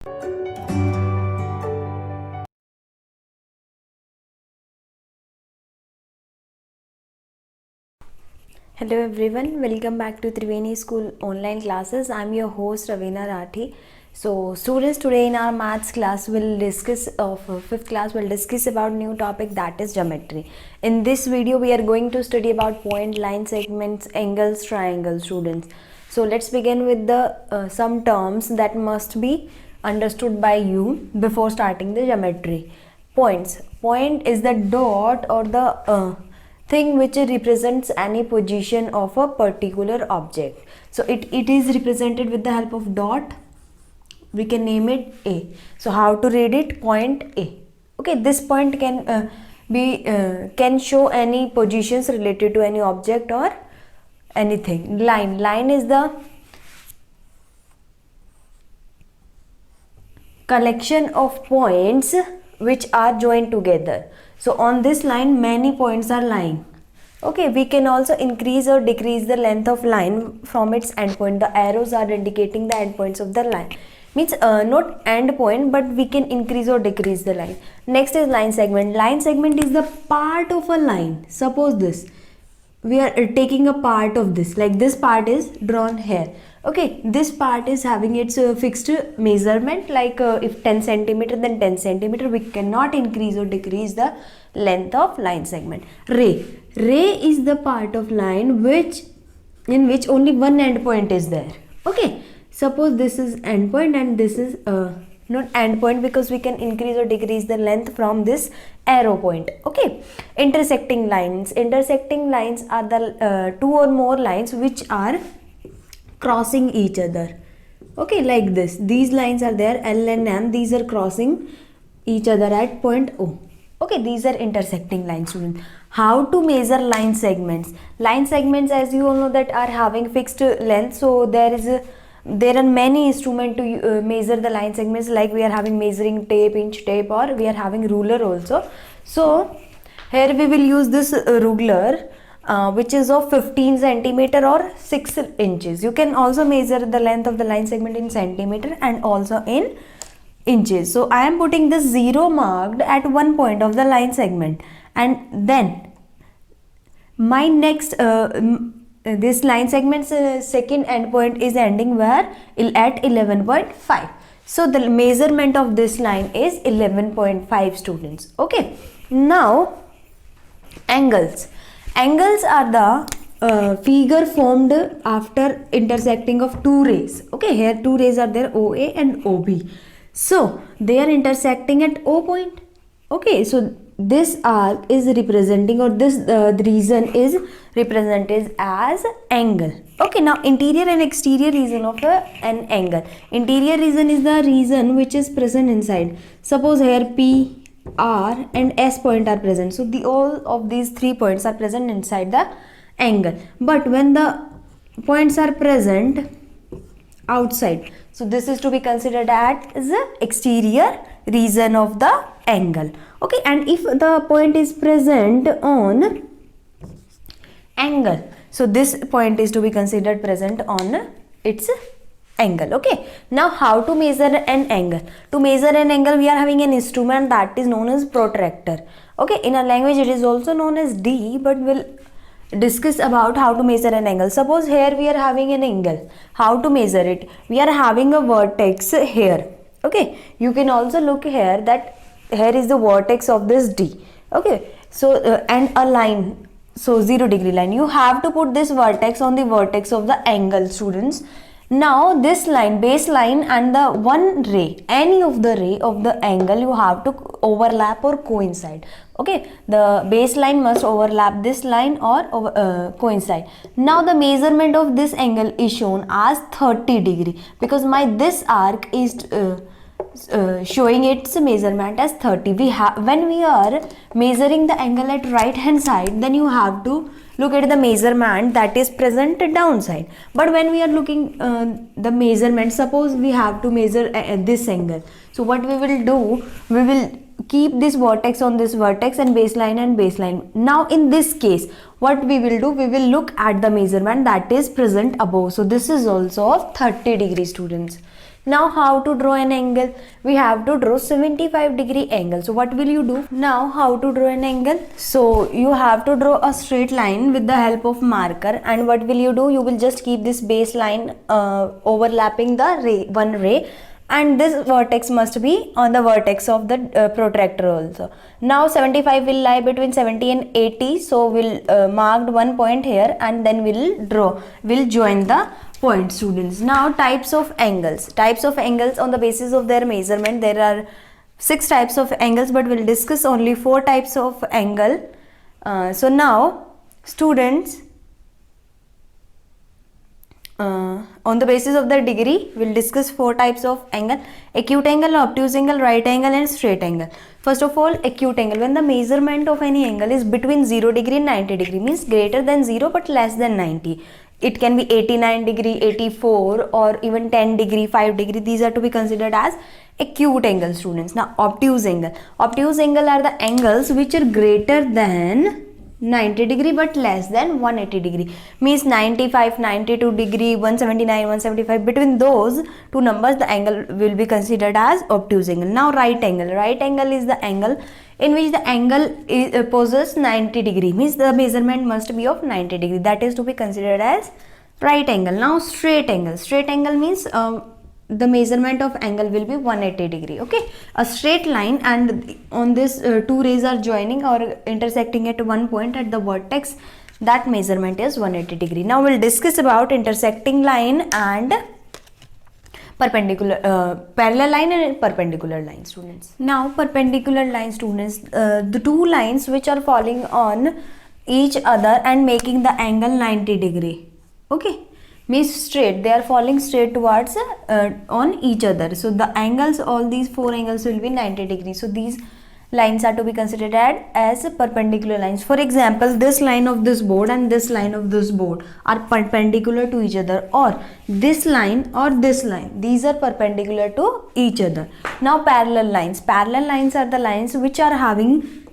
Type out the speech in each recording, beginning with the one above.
Hello everyone, welcome back to Triveni School online classes. I'm your host Ravina Rathi. So students, today in our maths class we'll discuss of 5th class we'll discuss about new topic, that is geometry. In this video we are going to study about point, line segments, angles, triangles, students. So let's begin with the some terms that must be understood by you before starting the geometry. Points. Point is the dot or the thing which represents any position of a particular object. So it is represented with the help of dot. We can name it A. So how to read it? Point A. Okay, this point can show any positions related to any object or anything. Line is the collection of points which are joined together. So on this line many points are lying. Okay, we can also increase or decrease the length of line from its endpoint. The arrows are indicating the endpoints of the line. Means not end point, but we can increase or decrease the line. Next is line segment. Line segment is the part of a line. Suppose this, we are taking a part of this, like this part is drawn here. Okay, this part is having its fixed measurement, like if 10 centimeter then 10 centimeter. We cannot increase or decrease the length of line segment. Ray is the part of line in which only one endpoint is there. Okay, suppose this is endpoint and this is not endpoint, because we can increase or decrease the length from this arrow point. Okay, intersecting lines are the two or more lines which are crossing each other. Okay, like this, these lines are there, L and M, these are crossing each other at point O. Okay, these are intersecting lines, students. How to measure line segments? Line segments, as you all know, that are having fixed length. So there are many instruments to measure the line segments, like we are having measuring tape, inch tape, or we are having ruler also. So here we will use this ruler which is of 15 centimeter or 6 inches. You can also measure the length of the line segment in centimeter and also in inches. So I am putting this 0 marked at one point of the line segment, and then my next this line segment's second endpoint is ending where? At 11.5. So the measurement of this line is 11.5, students. Okay, now angles are the figure formed after intersecting of two rays. Okay, here two rays are there, OA and OB. So they are intersecting at O point. Okay, so this arc is representing, or this the region is represented as angle. Okay, now interior and exterior region of an angle. Interior region is the region which is present inside. Suppose here P, R and S point are present. So all of these 3 points are present inside the angle. But when the points are present outside, so this is to be considered as the exterior region of the angle. Okay, and if the point is present on angle, so this point is to be considered present on its angle. Okay, now how to measure an angle? To measure an angle, we are having an instrument that is known as protractor. Okay, in our language it is also known as D, but we'll discuss about how to measure an angle. Suppose here we are having an angle. How to measure it? We are having a vertex here. Okay, you can also look here that here is the vertex of this D. Okay, so and a line, so 0 degree line. You have to put this vertex on the vertex of the angle, students. Now this line, base line, and the one ray, any of the ray of the angle, you have to overlap or coincide. Okay, the base line must overlap this line or coincide. Now the measurement of this angle is shown as 30 degree, because my this arc is showing its measurement as 30. When we are measuring the angle at right hand side, then you have to look at the measurement that is present downside. But when we are looking the measurement, suppose we have to measure this angle, so what we will do, we will keep this vertex on this vertex and baseline. Now in this case, what we will do, we will look at the measurement that is present above. So this is also of 30 degree, students. Now how to draw an angle? We have to draw 75-degree angle. So what will you do? Now how to draw an angle? So you have to draw a straight line with the help of marker, and what will you do? You will just keep this base line overlapping the one ray, and this vertex must be on the vertex of the protractor also. Now 75 will lie between 70 and 80, so we'll marked one point here, and then we'll join the point, students. Now types of angles. Types of angles on the basis of their measurement. There are 6 types of angles, but we'll discuss only 4 types of angle. So now students, on the basis of the degree, we'll discuss 4 types of angle: acute angle, obtuse angle, right angle, and straight angle. First of all, acute angle. When the measurement of any angle is between 0 degree and 90 degree, means greater than 0 but less than 90. It can be 89 degree, 84, or even 10 degree, 5 degree. These are to be considered as acute angle, students. Now obtuse angle. Obtuse angle are the angles which are greater than 90 degree but less than 180 degree, means 95, 92 degree, 179, 175. Between those two numbers, the angle will be considered as obtuse angle. Now right angle. Right angle is the angle in which the angle opposes 90 degree, means the measurement must be of 90 degree. That is to be considered as right angle. Now straight angle. Straight angle means the measurement of angle will be 180 degree. Okay, a straight line, and on this 2 rays are joining or intersecting at one point at the vertex. That measurement is 180 degree. Now we'll discuss about intersecting line and perpendicular, parallel line and perpendicular line, students. Now perpendicular line, students, the 2 lines which are falling on each other and making the angle 90 degree. Okay, means straight, they are falling straight towards on each other. So the angles, all these 4 angles will be 90 degrees. So these lines are to be considered as perpendicular lines. For example, this line of this board and this line of this board are perpendicular to each other, or this line or this line, these are perpendicular to each other. Now parallel lines. Parallel lines are the lines which are having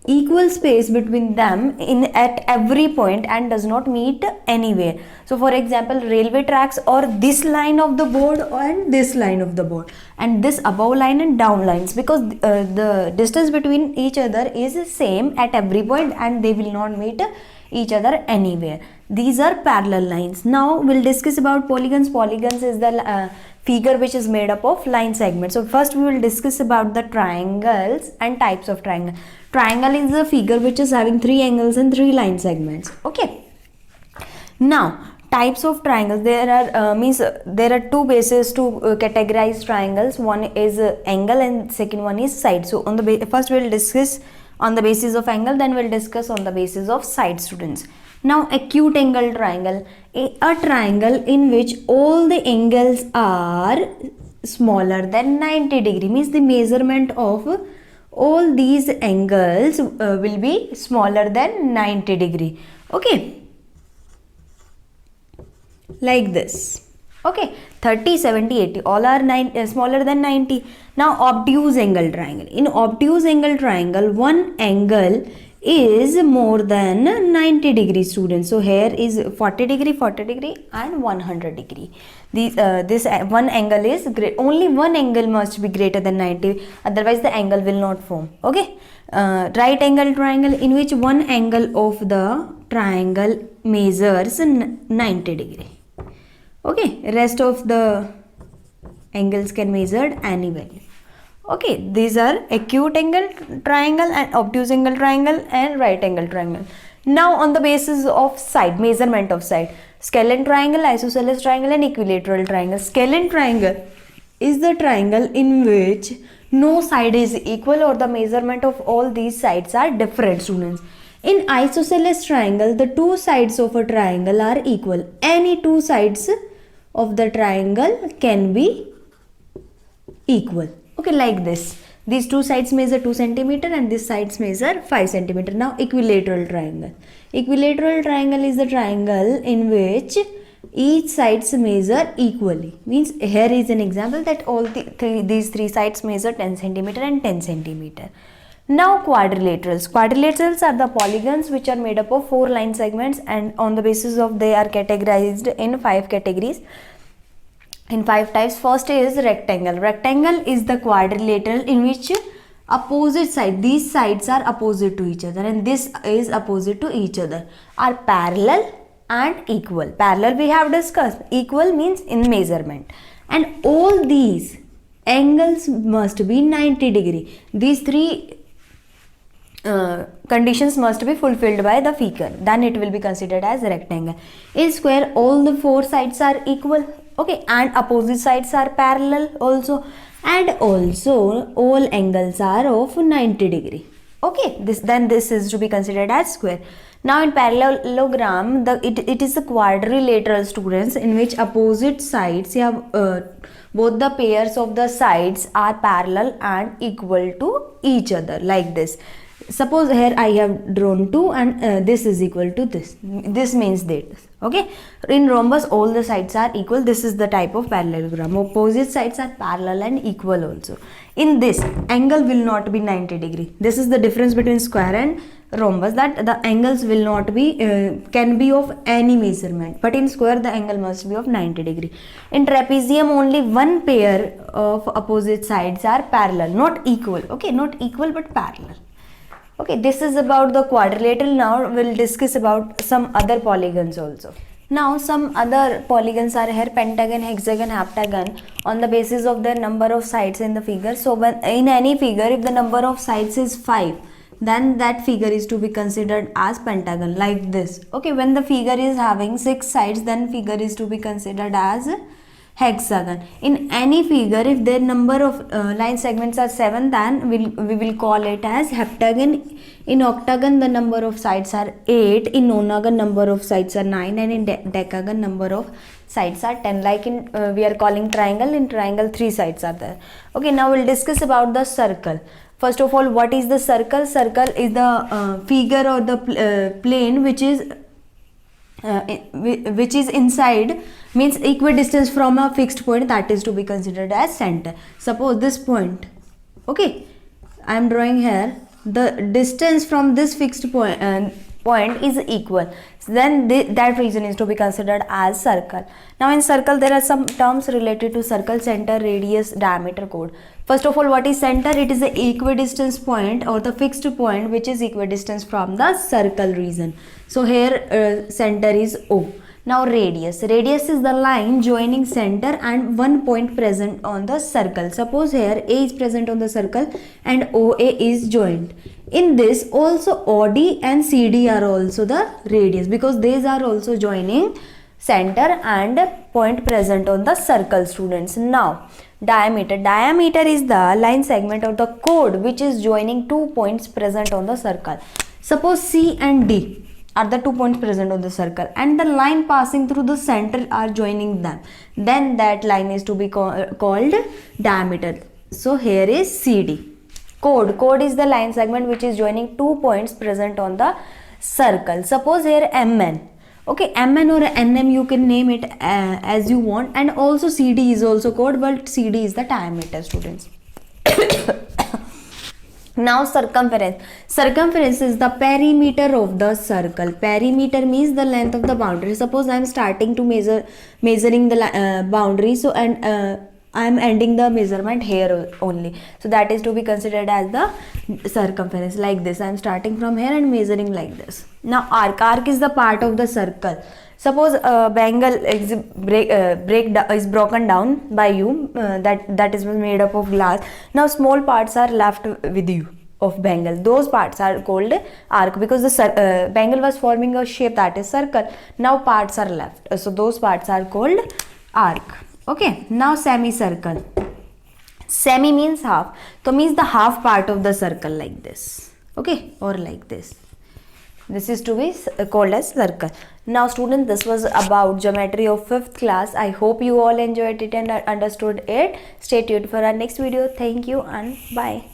equal space between them at every point and does not meet anywhere. So for example, railway tracks, or this line of the board and this line of the board, and this above line and down lines, because the distance between each other is same at every point and they will not meet each other anywhere. These are parallel lines. Now we'll discuss about polygons. Polygons is the figure which is made up of line segments. So first we will discuss about the triangles and types of triangle. Triangle is a figure which is having 3 angles and 3 line segments. Okay. Now types of triangles. There are 2 bases to categorize triangles. One is angle and second one is side. So on the first we will discuss on the basis of angle, then we'll discuss on the basis of side, students. Now acute angle triangle, a triangle in which all the angles are smaller than 90 degree, means the measurement of all these angles will be smaller than 90 degree. Okay, like this. Okay, 30, 70, 80, all are smaller than 90. Now obtuse angle triangle. In obtuse angle triangle, one angle is more than 90 degree, students. So here is 40 degree, 40 degree and 100 degree. This one angle is great. Only one angle must be greater than 90, otherwise the angle will not form. Okay. Right angle triangle, in which one angle of the triangle measures 90 degree. Okay, rest of the angles can measure any value. Okay, these are acute angle triangle and obtuse angle triangle and right angle triangle. Now on the basis of side, measurement of side, scalene triangle, isosceles triangle and equilateral triangle. Scalene triangle is the triangle in which no side is equal or the measurement of all these sides are different, students. In isosceles triangle, the 2 sides of a triangle are equal. Any 2 sides of the triangle can be equal. Okay, like this. These 2 sides measure 2 cm and these sides measure 5 cm. Now equilateral triangle. Equilateral triangle is the triangle in which each sides measure equally. Means here is an example that all these 3 sides measure 10 cm and 10 cm. Now quadrilaterals. Quadrilaterals are the polygons which are made up of 4 line segments, and on the basis of they are categorized in 5 categories. in 5 types. First is rectangle. Rectangle is the quadrilateral in which opposite side, these sides are opposite to each other and this is opposite to each other, are parallel and equal. Parallel we have discussed, equal means in measurement, and all these angles must be 90 degree. These three conditions must be fulfilled by the figure, then it will be considered as rectangle. In square, all the 4 sides are equal, okay, and opposite sides are parallel also, and also all angles are of 90 degree, okay. This is to be considered as square. Now in parallelogram, it is a quadrilateral, students, in which opposite sides, both the pairs of the sides are parallel and equal to each other, like this. Suppose here I have drawn 2 and this is equal to this. This means this, okay. In rhombus, all the sides are equal. This is the type of parallelogram. Opposite sides are parallel and equal also. In this, angle will not be 90 degree. This is the difference between square and rhombus, that the angles will not be, can be of any measurement, but in square the angle must be of 90 degree. In trapezium, only one pair of opposite sides are parallel, not equal, okay, not equal but parallel. Okay, this is about the quadrilateral. Now we'll discuss about some other polygons also. Now some other polygons are here: pentagon, hexagon, heptagon, on the basis of the number of sides in the figure. So when in any figure, if the number of sides is 5, then that figure is to be considered as pentagon, like this. Okay, when the figure is having 6 sides, then figure is to be considered as hexagon. In any figure, if their number of line segments are 7, then we will call it as heptagon. In octagon, the number of sides are 8. In nonagon, number of sides are 9, and in decagon, number of sides are 10. Like in we are calling triangle. In triangle, 3 sides are there. Okay, now we'll discuss about the circle. First of all, what is the circle? Circle is the figure or the plane which is inside, means equidistance from a fixed point, that is to be considered as center. Suppose this point, okay, I am drawing here, the distance from this fixed point is equal, so then that region is to be considered as circle. Now in circle, there are some terms related to circle: center, radius, diameter, chord. First of all, what is center? It is the equidistance point or the fixed point which is equidistance from the circle region. So here center is O. Now radius. Radius is the line joining center and one point present on the circle. Suppose here A is present on the circle and OA is joined. In this also OD and CD are also the radius, because these are also joining center and point present on the circle, students. Now diameter. Diameter is the line segment or the chord which is joining 2 points present on the circle. Suppose C and D are the 2 points present on the circle and the line passing through the center are joining them, then that line is to be called diameter. So here is CD. Chord. Chord is the line segment which is joining 2 points present on the circle. Suppose here MN. Okay, MN or NM, you can name it as you want, and also CD is also chord, but CD is the diameter, students. Now circumference. Circumference is the perimeter of the circle. Perimeter means the length of the boundary. Suppose I am starting to measuring the boundary, so and I am ending the measurement here only, so that is to be considered as the circumference. Like this, I am starting from here and measuring like this. Now arc. Arc is the part of the circle. Suppose bangle is broken down by you, that is made up of glass. Now small parts are left with you of bangle. Those parts are called arc, because the bangle was forming a shape, that is circle. Now parts are left, so those parts are called arc. Okay, now semicircle. Semi means half, so means the half part of the circle, like this, okay, or like this. This is to be called as circle. Now students, this was about geometry of 5th class. I hope you all enjoyed it and understood it. Stay tuned for our next video. Thank you and bye.